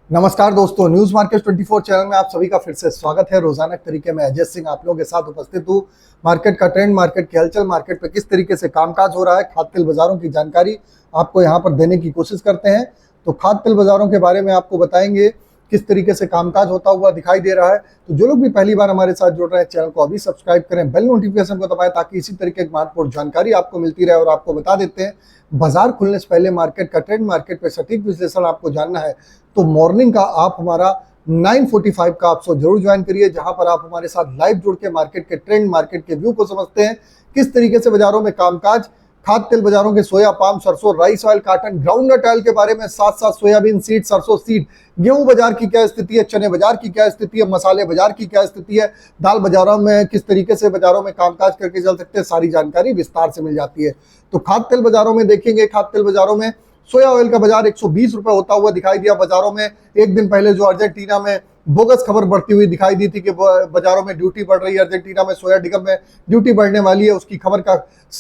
नमस्कार दोस्तों, news market 24 channel में आप सभी का फिर से स्वागत है। रोजाना के तरीके में अजय सिंह आप लोगों के साथ उपस्थित हूँ। मार्केट का ट्रेंड, मार्केट की हलचल, मार्केट पे किस तरीके से कामकाज हो रहा है, खाद्य तेल बाजारों की जानकारी आपको यहाँ पर देने की कोशिश करते हैं। तो खाद्य तेल बाजारों के बारे में आपको बताएंगे किस तरीके से कामकाज होता हुआ दिखाई दे रहा है। तो जो लोग भी पहली बार हमारे साथ जुड़ रहे हैं, चैनल को अभी सब्सक्राइब करें, बेल नोटिफिकेशन को दबाएं ताकि इसी तरीके की महत्वपूर्ण जानकारी आपको मिलती रहे। और आपको बता देते हैं, बाजार खुलने से पहले मार्केट का ट्रेंड, मार्केट पे सटीक विश्लेषण आपको जानना है तो मॉर्निंग का आप हमारा 9:45 का आप जरूर ज्वाइन करिए, जहां पर आप हमारे साथ लाइव जुड़ के मार्केट के ट्रेंड, मार्केट के व्यू को समझते हैं। किस तरीके से बाजारों में कामकाज, खाद्य तेल बाजारों के सोया, पाम, सरसों, rice oil, cotton, groundnut oil के बारे में, साथ साथ सोयाबीन सीड, सरसों सीड, गेहूं बाजार की क्या स्थिति है, चने बाजार की क्या स्थिति है, मसाले बाजार की क्या स्थिति है, दाल बाजारों में किस तरीके से बाजारों में कामकाज करके चल सकते हैं, सारी जानकारी विस्तार से मिल जाती है। तो खाद्य तेल बाजारों में देखेंगे, खाद्य तेल बाजारों में सोया ऑयल का बाजार 120 रुपए होता हुआ दिखाई दिया बाजारों में। एक दिन पहले जो अर्जेंटीना में बोगस खबर बढ़ती हुई दिखाई दी थी कि बाजारों में ड्यूटी बढ़ रही है, अर्जेंटीना में सोया डिगम में ड्यूटी बढ़ने वाली है, उसकी खबर का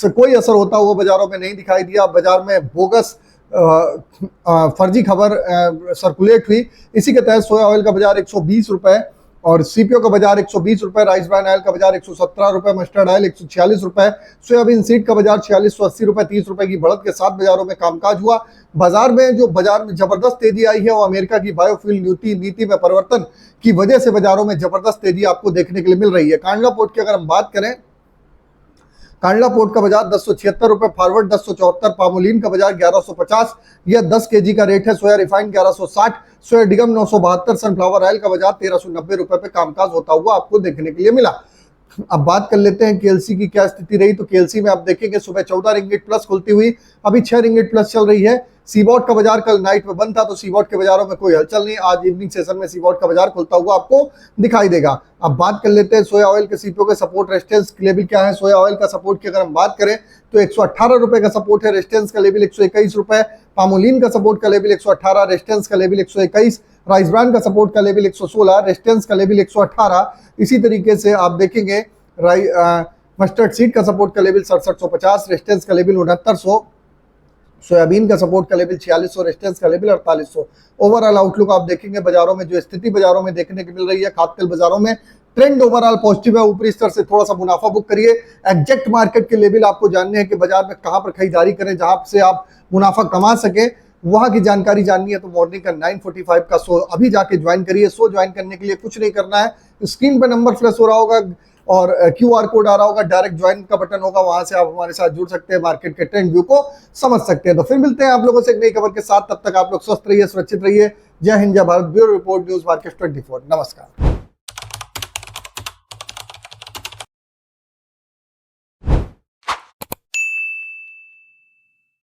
कोई असर होता हुआ बाजारों में नहीं दिखाई दिया। बाजार में बोगस फर्जी खबर सर्कुलेट हुई। इसी के तहत सोया ऑयल का बाजार 120 रुपए और सीपीओ का बाजार 120 रुपए, राइस ब्रान ऑयल का बाजार 117 रुपए, मस्टर्ड ऑयल 146 रुपए, सोयाबीन सीड का बाजार 4680 रुपए, 30 रुपए की बढ़त के साथ बाजारों में कामकाज हुआ। बाजार में जबरदस्त तेजी आई है वो अमेरिका की बायोफ्यूल नीति में परिवर्तन की वजह से बाजारों में जबरदस्त तेजी आपको देखने के लिए मिल रही है। कांडला पोर्ट की अगर हम बात करें, कांडला पोर्ट का बाजार 1076 रुपए, फॉरवर्ड 1074, पामोलिन का बाजार 1150, यह 10 केजी का रेट है। सोया रिफाइंड 1160, सोया डिगम 972, सनफ्लावर ऑयल का बाजार 1390 रुपए पे कामकाज होता हुआ आपको देखने के लिए मिला। अब बात कर लेते हैं केएलसी की क्या स्थिति रही। तो केएलसी में आप देखेंगे सुबह 14 रिंगिट प्लस खुलती हुई अभी 6 रिंगिट प्लस चल रही है। सीबॉट का बाजार कल नाइट में बंद था तो सीबॉट के बाजारों में कोई हलचल नहीं। आज इवनिंग सेशन में सीबॉट का बाजार खुलता हुआ आपको दिखाई देगा। अब बात कर लेते हैं सोया ऑयल के सीपीओ के सपोर्ट रेजिस्टेंस के लेवल क्या है। सोया ऑयल का सपोर्ट की अगर हम बात करें तो 118 रुपए का सपोर्ट है, रेजिस्टेंस का लेवल 121 रुपए, पामोलिन का सपोर्ट का लेवल 118, रेजिस्टेंस का लेवल 121, राइस ब्रान का सपोर्ट का लेवल 116, रेजिस्टेंस का लेवल 118। इसी तरीके से आप देखेंगे मस्टर्ड सीड का सपोर्ट का लेवल 6750, रेजिस्टेंस का लेवल 6900, सोयाबीन का सपोर्ट का लेवल 4600, रेजिस्टेंस का लेवल 4800। ओवरऑल आउटलुक आप देखेंगे बाजारों में जो स्थिति बाजारों में देखने को मिल रही है, खाद्य तेल बाजारों में ट्रेंड ओवरऑल पॉजिटिव है। ऊपरी स्तर से थोड़ा सा मुनाफा बुक करिए। एग्जैक्ट मार्केट के लेवल आपको जानने हैं कि बाजार में कहां पर खरीदारी करें जहां से आप मुनाफा कमा सके, वहां की जानकारी जाननी है तो मॉर्निंग का 9:45 का शो अभी जाके ज्वाइन करिए। शो ज्वाइन करने के लिए कुछ नहीं करना है, स्क्रीन पर नंबर फ्लैश हो रहा होगा और क्यूआर कोड आ रहा होगा, डायरेक्ट ज्वाइन का बटन होगा, वहां से आप हमारे साथ जुड़ सकते हैं, मार्केट के ट्रेंड व्यू को समझ सकते हैं। तो फिर मिलते हैं आप लोगों से एक नई खबर के साथ, तब तक आप लोग स्वस्थ रहिए, सुरक्षित रहिए। जय हिंद, जय Bharat. Bureau report, news market 24। नमस्कार।